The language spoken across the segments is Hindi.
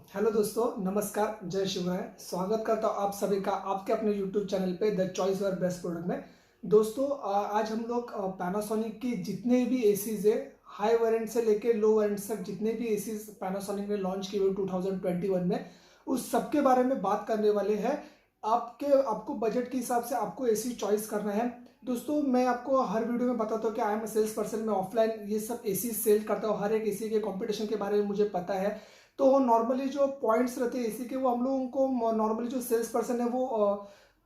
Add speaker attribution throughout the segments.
Speaker 1: हेलो दोस्तों, नमस्कार, जय शिवराय। स्वागत करता हूँ आप सभी का आपके अपने यूट्यूब चैनल पे द चॉइस और बेस्ट प्रोडक्ट में। दोस्तों, आज हम लोग पैनासोनिक की जितने भी एसीज है, हाई वेरिएंट से लेके लो वेरिएंट तक जितने भी एसीज पैनासोनिक ने लॉन्च किए हुए 2021 में, उस सब के बारे में बात करने वाले हैं। आपको बजट के हिसाब से आपको एसी चॉइस करना है। दोस्तों, मैं आपको हर वीडियो में बताता हूँ कि आई एम सेल्स पर्सन, मैं ऑफलाइन ये सब एसी सेल करता हूँ। हर एक एसी के कंपटीशन के बारे में मुझे पता है। तो नॉर्मली जो पॉइंट्स रहते हैं इसी के, वो हम लोगों को नॉर्मली जो सेल्स पर्सन है वो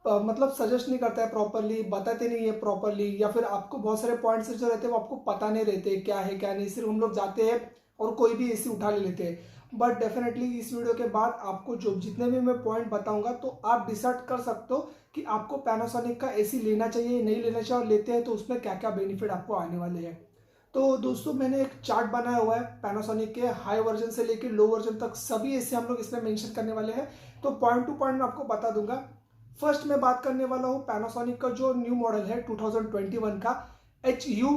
Speaker 1: मतलब सजेस्ट नहीं करता है प्रॉपरली, बताते नहीं है प्रॉपरली, या फिर आपको बहुत सारे पॉइंट्स जो रहते हैं वो आपको पता नहीं रहते क्या है क्या नहीं, सिर्फ हम लोग जाते हैं और कोई भी एसी उठा ले लेते हैं। बट डेफिनेटली इस वीडियो के बाद आपको जो जितने भी मैं पॉइंट बताऊंगा तो आप डिसाइड कर सकते हो कि आपको पैनासोनिक का एसी लेना चाहिए नहीं लेना चाहिए, और लेते हैं तो उसमें क्या क्या बेनिफिट आपको आने वाले हैं। तो दोस्तों, मैंने एक चार्ट बनाया हुआ है पैनासोनिक के हाई वर्जन से लेकर लो वर्जन तक, सभी ऐसे हम लोग इसमें मेंशन करने वाले हैं। तो पॉइंट टू पॉइंट मैं आपको बता दूंगा। फर्स्ट मैं बात करने वाला हूं पैनासोनिक का जो न्यू मॉडल है 2021 का HU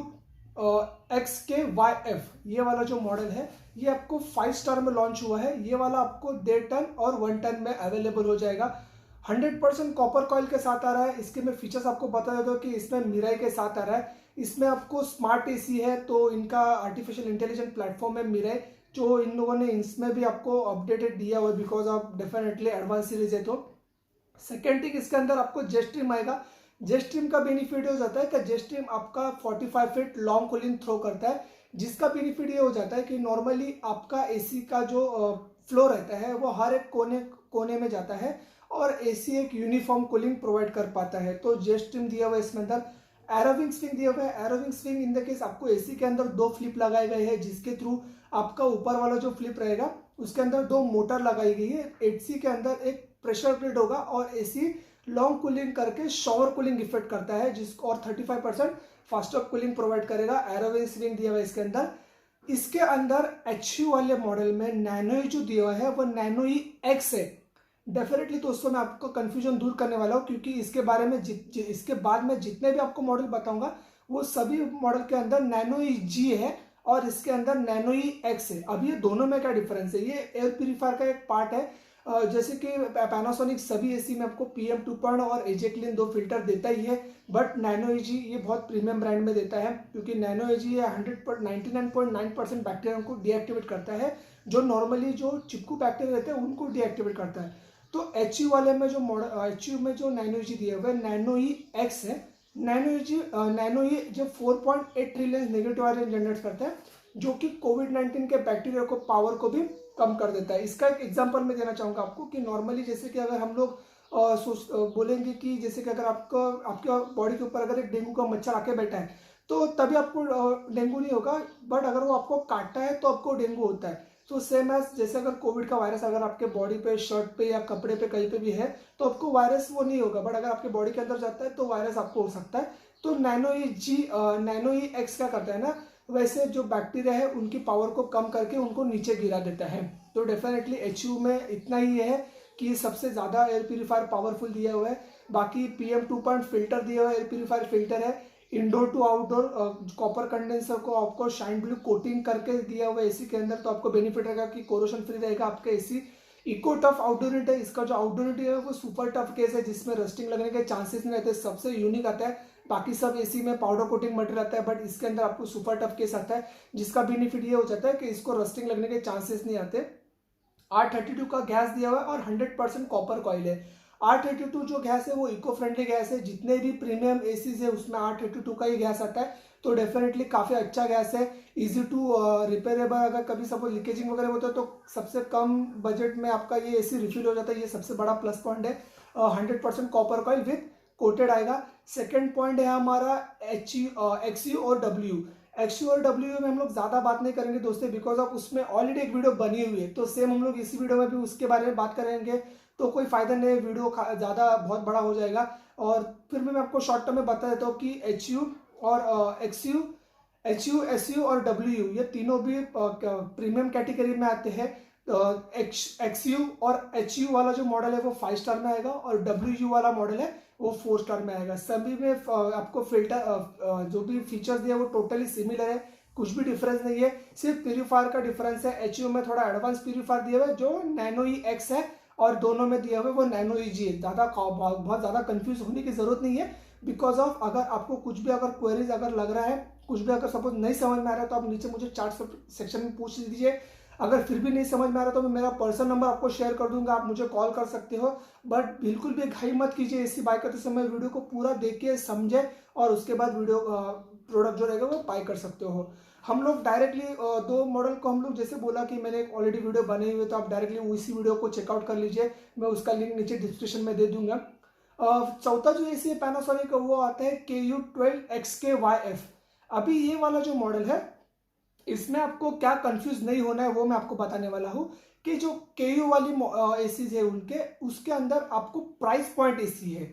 Speaker 1: XK-YF, ये वाला जो मॉडल है ये आपको 5 स्टार में लॉन्च हुआ है। ये वाला आपको 1.5 टन और 1 टन में अवेलेबल हो जाएगा। 100% कॉपर कॉइल के साथ आ रहा है। इसके मैं फीचर्स आपको बता देता हूँ कि इसमें मिरर के साथ आ रहा है। इसमें आपको स्मार्ट एसी है तो इनका आर्टिफिशियल इंटेलिजेंट प्लेटफॉर्म है मिरर, जो इन लोगों ने इसमें भी आपको अपडेटेड दिया हुआ है, because of definitely advance series है। तो सेकेंड थिंग, इसके अंदर आपको जेट स्ट्रीम आएगा। जेट स्ट्रीम का बेनिफिट हो जाता है कि जेट स्ट्रीम आपका 45 फीट लॉन्ग कूलिंग थ्रो करता है, जिसका बेनिफिट ये हो जाता है कि नॉर्मली आपका एसी का जो फ्लो रहता है वो हर एक कोने कोने में जाता है और एसी एक यूनिफॉर्म कूलिंग प्रोवाइड कर पाता है। तो जेट स्ट्रीम दिया हुआ है इसमें अंदर। एरोविंग स्विंग दिया हुआ है। एरोविंग स्विंग इन द केस आपको एसी के अंदर 2 फ्लिप लगाए गए हैं, जिसके थ्रू आपका ऊपर वाला जो फ्लिप रहेगा उसके अंदर 2 मोटर लगाई गई है। एसी के अंदर एक प्रेशर ग्रिड होगा और एसी लॉन्ग कूलिंग करके शॉवर कूलिंग इफेक्ट करता है, जिसको और 35% फास्टर कूलिंग प्रोवाइड करेगा। एरोविंग स्विंग दिया हुआ है इसके अंदर। इसके अंदर एचयू वाले मॉडल में नैनो जो दिया हुआ है वो नैनो एक्स है। डेफिनेटली दोस्तों, मैं आपको कंफ्यूजन दूर करने वाला हूँ, क्योंकि इसके बारे में इसके बाद में जितने भी आपको मॉडल बताऊंगा वो सभी मॉडल के अंदर नैनो जी है और इसके अंदर नैनो एक्स है। अब ये दोनों में क्या डिफरेंस है, ये एयर प्यूरिफायर का एक पार्ट है। जैसे कि पैनासोनिक सभी एसी में आपको PM 2.0 और एजे क्लीन 2 फिल्टर देता ही है, बट नैनो एजी ये बहुत प्रीमियम ब्रांड में देता है, क्योंकि नैनो एजी ये 99.9% बैक्टीरिया को डीएक्टिवेट करता है, जो नॉर्मली जो चिपकू बैक्टीरिया रहते हैं उनको डीएक्टिवेट करता है। तो एचयू वाले में जो मॉडल, एचयू में जो नैनो जी दिया हुआ है नैनो एक्स है। नैनो ई जो 4.8 ट्रिलियन नेगेटिव आयरन जनरेट करता है, जो कि कोविड-19 के बैक्टीरिया को पावर को भी कम कर देता है। इसका एक एग्जांपल मैं देना चाहूंगा आपको कि नॉर्मली जैसे कि अगर हम लोग बोलेंगे कि जैसे कि अगर आपको आपके बॉडी के ऊपर अगर एक डेंगू का मच्छर आके बैठा है तो तभी आपको डेंगू नहीं होगा, बट अगर वो आपको काटता है तो आपको डेंगू होता है। तो सेम एज जैसे अगर कोविड का वायरस अगर आपके बॉडी पे, शर्ट पे या कपड़े पे कहीं पे भी है तो आपको वायरस वो नहीं होगा, बट अगर आपके बॉडी के अंदर जाता है तो वायरस आपको हो सकता है। तो नैनो ई एक्स क्या करता है ना, वैसे जो बैक्टीरिया है उनकी पावर को कम करके उनको नीचे गिरा देता है। तो डेफिनेटली एचयू में इतना ही है कि सबसे ज्यादा एयर प्यूरिफायर पावरफुल दिया हुआ है। बाकी PM 2.0 फिल्टर दिया हुआ है, एयर प्यूरिफायर फिल्टर है। Indoor to outdoor copper condenser को आपको शाइन ब्लू कोटिंग करके दिया हुआ है एसी के अंदर, तो आपको बेनिफिट रहेगा कि कोरोशन फ्री रहेगा आपका AC. Eco tough outdoor heat है। इसका जो आउटडोर हीट है वो सुपर टफ केस है, जिसमें रस्टिंग लगने के चांसेस नहीं रहते, सबसे यूनिक आता है। बाकी सब एसी में पाउडर कोटिंग मटेरियल आता है, बट इसके अंदर आपको सुपर टफ केस आता है, जिसका बेनिफिट ये हो जाता है कि इसको रस्टिंग लगने के चांसेस नहीं आते। R32 का गैस दिया हुआ है और 100% कॉपर कॉइल है। R32 जो गैस है वो इको फ्रेंडली गैस है। जितने भी प्रीमियम एसीज है उसमें R32 का ही गैस आता है, तो डेफिनेटली काफी अच्छा गैस है। इजी टू रिपेयरेबल, अगर कभी सपोज लीकेजिंग वगैरह होता है तो सबसे कम बजट में आपका ये एसी रिफिल हो जाता है, ये सबसे बड़ा प्लस पॉइंट है। 100% कॉपर कॉइल विथ कोटेड आएगा। सेकेंड पॉइंट है हमारा XU और XU में हम लोग ज्यादा बात नहीं करेंगे दोस्तों, बिकॉज ऑफ उसमें ऑलरेडी एक वीडियो बनी हुई है, तो सेम हम लोग इसी वीडियो में भी उसके बारे में बात करेंगे, तो कोई फायदा नहीं है, वीडियो ज्यादा बहुत बड़ा हो जाएगा। और फिर भी मैं आपको शॉर्ट टर्म में बता देता हूँ कि HU और SU और WU ये तीनों भी प्रीमियम कैटेगरी में आते हैं। XU और HU वाला जो मॉडल है वो 5 स्टार में आएगा और WU वाला मॉडल है वो 4 स्टार में आएगा। सभी में आपको फिल्टर जो भी फीचर्स दिए वो टोटली सिमिलर है। कुछ भी डिफरेंस नहीं है, सिर्फ प्यूरीफायर का डिफरेंस है। एचयू में थोड़ा एडवांस प्यूरीफायर दिया हुआ है जो नैनो ई एक्स है, और दोनों में दिया हुआ है वो नैनो ई जी है। बहुत ज़्यादा कंफ्यूज होने की जरूरत नहीं है, बिकॉज ऑफ अगर आपको कुछ भी अगर क्वेरीज अगर लग रहा है, कुछ भी अगर सपोज नहीं समझ में आ रहा है, तो आप नीचे मुझे चार्ट सेक्शन में पूछ दीजिए। अगर फिर भी नहीं समझ में आ रहा तो मैं मेरा पर्सनल नंबर आपको शेयर कर दूंगा, आप मुझे कॉल कर सकते हो। बट बिल्कुल भी घाई मत कीजिए एसी बाय करते समय, वीडियो को पूरा देखिए समझे, और उसके बाद वीडियो प्रोडक्ट जो रहेगा वो बाय कर सकते हो। हम लोग डायरेक्टली दो मॉडल को हम लोग जैसे बोला कि मैंने एक ऑलरेडी वीडियो बनाई हुई है, तो आप डायरेक्टली उसी वीडियो को चेकआउट कर लीजिए, मैं उसका लिंक नीचे डिस्क्रिप्शन में दे दूंगा। चौथा जो एसी है पैनासोनिक का वो आता है KU12XKYF। अभी ये वाला जो मॉडल है इसमें आपको क्या कंफ्यूज नहीं होना है वो मैं आपको बताने वाला हूँ, कि जो KU वाली एसीज है उनके उसके अंदर आपको प्राइस पॉइंट एसी है।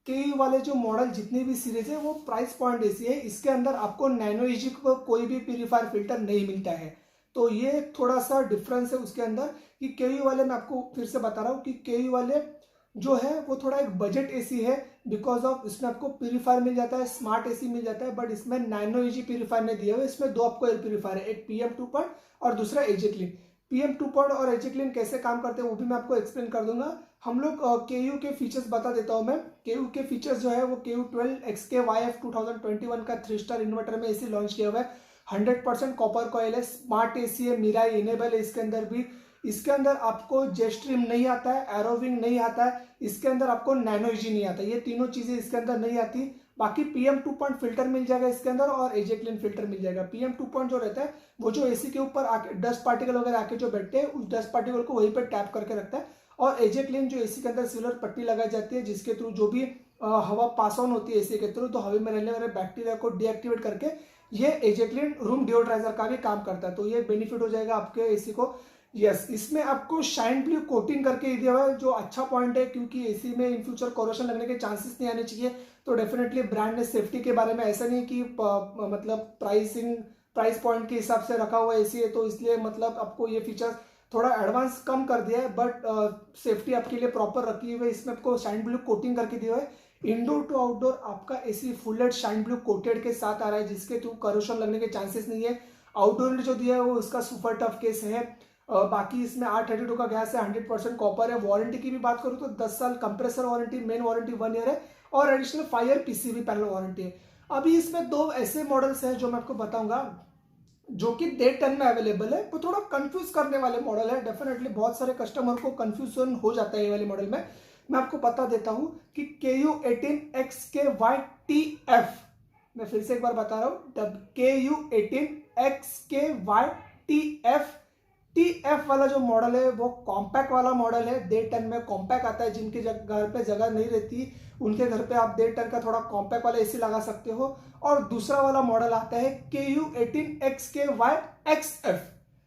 Speaker 1: KU वाले जो मॉडल जितनी भी सीरीज है वो प्राइस पॉइंट एसी है, इसके अंदर आपको नैनो ईजी को कोई भी प्यूरीफायर फिल्टर नहीं मिलता है। तो ये थोड़ा सा डिफरेंस है उसके अंदर, कि KU वाले मैं आपको फिर से बता रहा हूँ कि KU वाले जो है वो थोड़ा एक बजट एसी है, बिकॉज ऑफ इसमें आपको प्यूरीफायर मिल जाता है, स्मार्ट एसी मिल जाता है, बट इसमें नैनो ईजी प्यूरीफायर नहीं दिया हुआ। इसमें दो आपको एयर प्यूरीफायर है, एक PM2 पॉइंट और दूसरा एजे क्लीन। PM2 पॉइंट और एजे क्लीन कैसे काम करते हैं वो भी मैं आपको एक्सप्लेन कर दूंगा। हम लोग KU के फीचर्स बता देता हूँ मैं। KU के फीचर्स जो है वो KU12XKYF 2021 का 3 स्टार इन्वर्टर में एसी लॉन्च किया हुआ है। 100% कॉपर कॉइल है, स्मार्ट एसी है, मिराई इनेबल है इसके अंदर भी। इसके अंदर आपको जेट स्ट्रीम नहीं आता है, एरोविंग नहीं आता है, इसके अंदर आपको नैनो ईजी नहीं आता, ये तीनों चीजें इसके अंदर नहीं आती। बाकी PM2 पॉइंट फिल्टर मिल जाएगा इसके अंदर, और एजे क्लीन फिल्टर मिल जाएगा। PM2 पॉइंट जो रहता है वो जो एसी के ऊपर आके डस्ट पार्टिकल वगैरह आके जो बैठते हैं उस डस्ट पार्टिकल को वहीं पर टैप करके रखता है, और एजे क्लीन जो एसी के अंदर सिल्वर पट्टी लगाई जाती है जिसके थ्रू जो भी हवा पास ऑन होती है एसी के थ्रू, तो हवा में रहने वाले बैक्टीरिया को डीएक्टिवेट करके ये एजे क्लीन रूम डिओड्राइजर का भी काम करता है। तो ये बेनिफिट हो जाएगा आपके एसी को। यस, इसमें आपको शाइन ब्लू कोटिंग करके दिया हुआ है जो अच्छा पॉइंट है, क्योंकि एसी में इन फ्यूचर कोरोशन लगने के चांसेस नहीं आने चाहिए। तो डेफिनेटली ब्रांड ने सेफ्टी के बारे में ऐसा नहीं कि मतलब प्राइस पॉइंट के हिसाब से रखा हुआ एसी है तो इसलिए मतलब आपको ये फीचर थोड़ा एडवांस कम कर दिया है, बट सेफ्टी आपके लिए प्रॉपर रखी हुई है। इसमें आपको शाइन ब्लू कोटिंग करके दिया हुआ है। इंडोर टू आउटडोर आपका एसी फुल एड शाइन ब्लू कोटेड के साथ आ रहा है, जिसके थ्रू कोरोशन लगने के चांसेस नहीं है। आउटडोर जो दिया है वो उसका सुपर टफ केस है। बाकी इसमें R32 का गैस है, 100% कॉपर है। वारंटी की भी बात करूँ तो 10 साल compressor warranty, main warranty 1 year है, और additional 5 year PCB panel warranty है। अभी इसमें दो ऐसे मॉडल्स हैं जो मैं आपको बताऊंगा जो कि डे 10 में अवेलेबल है, वो थोड़ा कंफ्यूज करने वाले मॉडल है। डेफिनेटली बहुत सारे कस्टमर को कंफ्यूजन हो जाता है ये वाले मॉडल में। मैं आपको बता देता हूं कि KU18XKYTF, मैं फिर से एक बार बता रहा हूं, KU18XKYTF। TF वाला जो मॉडल है वो कॉम्पैक्ट वाला मॉडल है, डे 10 में कॉम्पैक्ट आता है। जिनके घर पे जगह नहीं रहती उनके घर पे आप डे 10 का थोड़ा कॉम्पैक्ट वाला एसी लगा सकते हो। और दूसरा वाला मॉडल आता है KU18XKYXF।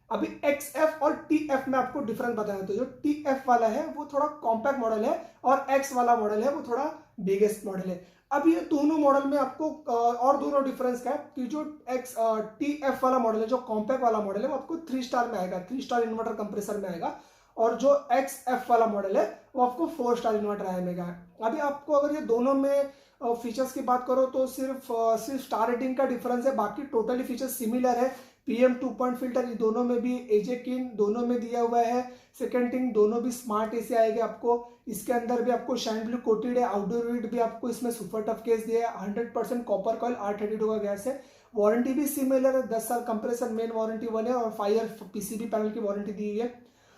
Speaker 1: अभी XF और TF में आपको डिफरेंस बताया, तो जो TF वाला है वो थोड़ा कॉम्पैक्ट मॉडल है, और X वाला मॉडल है वो थोड़ा बिगेस्ट मॉडल है। अब ये दोनों मॉडल में आपको और दोनों डिफरेंस क्या है कि जो TF वाला मॉडल है, जो कॉम्पैक्ट वाला मॉडल है, वो आपको 3 स्टार में आएगा, 3 स्टार इन्वर्टर कंप्रेसर में आएगा, और जो XF वाला मॉडल है वो आपको 4 स्टार इन्वर्टर आएगा। अभी आपको अगर ये दोनों में फीचर्स की बात करो तो सिर्फ स्टार रेटिंग का डिफरेंस है, बाकी टोटली फीचर्स सिमिलर है। PM2 पॉइंट फिल्टर दोनों में भी, एजे क्लीन दोनों में दिया हुआ है। सेकंड थिंग, दोनों भी स्मार्ट एसी आएगा आपको। इसके अंदर भी आपको शाइन ब्लू कोटेड है, आउटडोर यूनिट भी आपको इसमें सुपर टफ केस दिया है, 100% कॉपर कॉइल, R32 का गैस है। वारंटी भी सिमिलर है, 10 साल कंप्रेसर मेन वारंटी 1 है, और 5 ईयर PCB पैनल की वारंटी दी हुई है।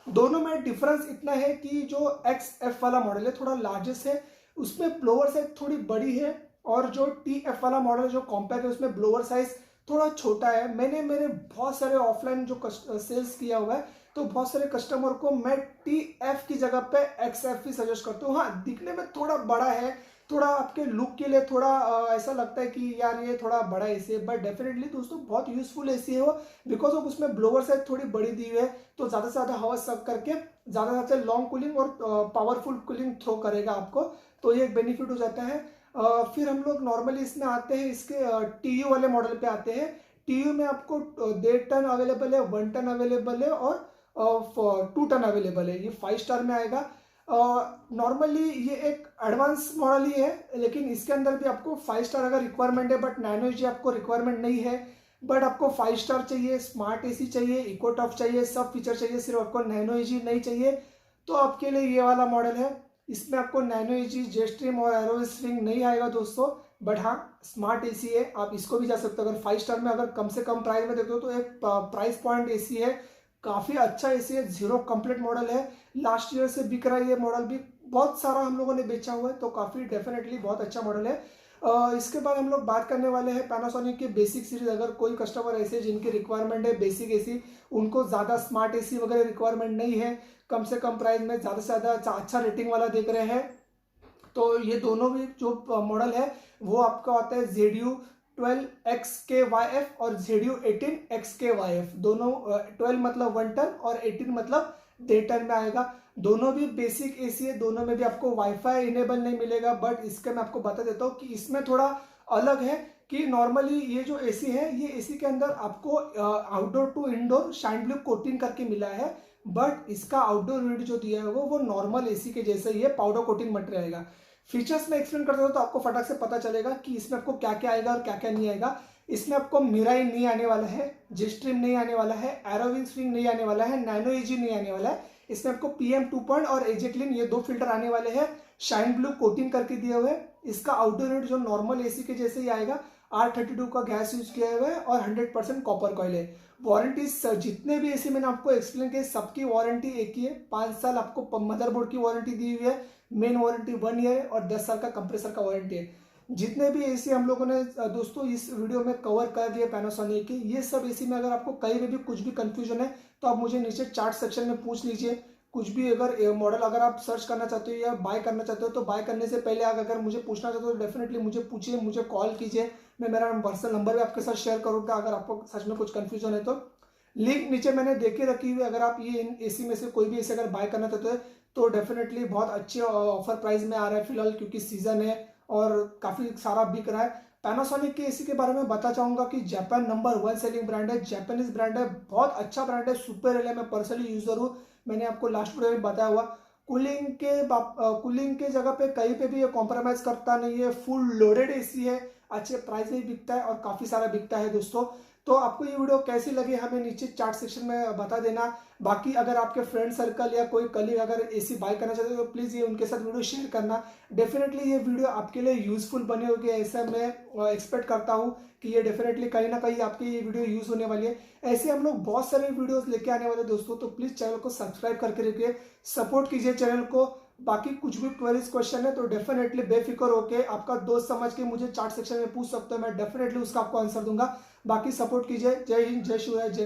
Speaker 1: दोनों में डिफरेंस इतना है कि जो XF वाला मॉडल है थोड़ा लार्जेस्ट है, उसमें ब्लोअर साइज थोड़ी बड़ी है, और जो TF वाला मॉडल जो कॉम्पैक्ट है उसमें ब्लोअर साइज थोड़ा छोटा है। मैंने मेरे बहुत सारे ऑफलाइन जो सेल्स किया हुआ है, तो बहुत सारे कस्टमर को मैं TF की जगह पे XF ही सजेस्ट करता हूँ। हाँ, दिखने में थोड़ा बड़ा है, थोड़ा आपके लुक के लिए थोड़ा ऐसा लगता है कि यार ये थोड़ा बड़ा एसी है, बट डेफिनेटली दोस्तों बहुत यूजफुल एसी है वो, बिकॉज ऑफ उसमें ब्लोअर साइज थोड़ी बड़ी दी हुई है, तो ज़्यादा से ज़्यादा हवा सक करके ज़्यादा से लॉन्ग कूलिंग और पावरफुल कूलिंग थ्रो करेगा आपको, तो ये एक बेनिफिट हो जाता है। फिर हम लोग नॉर्मली इसमें आते हैं, इसके TU वाले मॉडल पे आते हैं। TU में आपको 1.5 टन अवेलेबल है, 1 टन अवेलेबल है, और 2 टन अवेलेबल है। ये 5 स्टार में आएगा। नॉर्मली ये एक एडवांस मॉडल ही है, लेकिन इसके अंदर भी आपको 5 स्टार अगर रिक्वायरमेंट है, बट नैनो जी आपको रिक्वायरमेंट नहीं है। बट आपको 5 स्टार चाहिए, स्मार्ट एसी चाहिए, इको टफ चाहिए, सब फीचर चाहिए, सिर्फ आपको नैनो एजी नहीं चाहिए, तो आपके लिए ये वाला मॉडल है। इसमें आपको नैनो एजी, जेस्ट्रीम और एरो स्विंग नहीं आएगा दोस्तों, बट हाँ स्मार्ट एसी है, आप इसको भी जा सकते हो। अगर 5 स्टार में अगर कम से कम प्राइस में देखते हो तो एक प्राइस पॉइंट एसी है, काफ़ी अच्छा एसी है, जीरो कंप्लीट मॉडल है, लास्ट ईयर से बिक रहा है ये मॉडल भी, बहुत सारा हम लोगों ने बेचा हुआ है, तो काफ़ी डेफिनेटली बहुत अच्छा मॉडल है। इसके बाद हम लोग बात करने वाले हैं पैनासोनिक के बेसिक सीरीज। अगर कोई कस्टमर ऐसे जिनकी रिक्वायरमेंट है बेसिक एसी, उनको ज़्यादा स्मार्ट एसी वगैरह रिक्वायरमेंट नहीं है, कम से कम प्राइस में ज़्यादा से ज़्यादा अच्छा रेटिंग वाला देख रहे हैं, तो ये दोनों भी जो मॉडल है वो आपका आता है ZU 12XKYF और ZU 18XKYF। दोनों 12 मतलब 1 टन और 18 मतलब 1.5 टन में आएगा। दोनों भी बेसिक एसी है, दोनों में भी आपको वाईफाई इनेबल नहीं मिलेगा, बट इसके मैं आपको बता देता हूँ कि इसमें थोड़ा अलग है कि नॉर्मली ये जो एसी है, ये एसी के अंदर आपको outdoor to indoor shine blue coating करके मिला है, बट इसका आउटडोर यूनिट जो दिया है वो नॉर्मल एसी के जैसे ही है, पाउडर कोटिंग मट रहेगा। फीचर्स में एक्सप्लेन करते हो तो आपको फटाक से पता चलेगा कि इसमें आपको क्या क्या आएगा और क्या क्या नहीं आएगा। इसमें आपको मिराई नहीं आने वाला है, जेस्ट्रीम नहीं आने वाला है, एरोविंग स्विंग नहीं आने वाला है, नैनो एजी नहीं आने वाला है। इसमें आपको PM2 और एजे क्लीन ये 2 फिल्टर आने वाले हैं, शाइन ब्लू कोटिंग करके दिए हुए। इसका आउटडोर यूनिट जो नॉर्मल एसी के जैसे ही आएगा, R32 का गैस यूज किया हुआ है और 100% कॉपर कॉइल है। वारंटी जितने भी एसी मैंने आपको एक्सप्लेन किए सबकी वारंटी एक ही है, 5 साल आपको मदरबोर्ड की वारंटी दी हुई है, मेन वारंटी 1 ईयर है और 10 साल का कंप्रेसर का वारंटी है। जितने भी एसी हम लोगों ने दोस्तों इस वीडियो में कवर कर दिए पैनासोनिक के, ये सब एसी में अगर आपको कहीं भी कुछ भी कंफ्यूजन है तो आप मुझे नीचे चार्ट सेक्शन में पूछ लीजिए। कुछ भी अगर मॉडल अगर आप सर्च करना चाहते हो या बाय करना चाहते हो, तो बाय करने से पहले अगर मुझे पूछना चाहते हो तो डेफिनेटली मुझे पूछिए, मुझे कॉल कीजिए, मैं मेरा पर्सनल नंबर भी आपके साथ शेयर करूँगा अगर आपको सच में कुछ कंफ्यूजन है तो। लिंक नीचे मैंने देके रखी हुई है, अगर आप ये एसी में से कोई भी एसी अगर बाय करना चाहते हो तो डेफिनेटली बहुत अच्छे ऑफर प्राइस में आ रहा है फिलहाल, क्योंकि सीजन है और काफ़ी सारा बिक रहा है। पैनासोनिक के एसी के बारे में बता चाहूंगा कि जापान नंबर 1 सेलिंग ब्रांड है, जापानीज ब्रांड है, बहुत अच्छा ब्रांड है, सुपर रिले, मैं पर्सनली यूजर हूँ, मैंने आपको लास्ट वीडियो में बताया हुआ। कूलिंग के जगह पे कहीं पे भी ये कॉम्प्रोमाइज करता नहीं है, फुल लोडेड एसी है, अच्छे प्राइस में बिकता है और काफ़ी सारा बिकता है दोस्तों। तो आपको ये वीडियो कैसी लगी हमें नीचे चार्ट सेक्शन में बता देना। बाकी अगर आपके फ्रेंड सर्कल या कोई कलीग अगर एसी बाय करना चाहते हो तो प्लीज़ ये उनके साथ वीडियो शेयर करना। डेफिनेटली ये वीडियो आपके लिए यूजफुल बनी होगी, ऐसा मैं एक्सपेक्ट करता हूँ कि ये डेफिनेटली कहीं ना कहीं आपकी ये वीडियो यूज होने वाली है। ऐसे हम लोग बहुत सारे वीडियोस लेके आने वाले दोस्तों, तो प्लीज़ चैनल को सब्सक्राइब करके रखिए, सपोर्ट कीजिए चैनल को। बाकी कुछ भी क्वेरीज क्वेश्चन है तो डेफिनेटली बेफिक्र होके आपका दोस्त समझ के मुझे चार्ट सेक्शन में पूछ सकते हो, मैं डेफिनेटली उसका आपको आंसर दूंगा। बाकी सपोर्ट कीजिए। जय हिंद, जय शिवराय, जय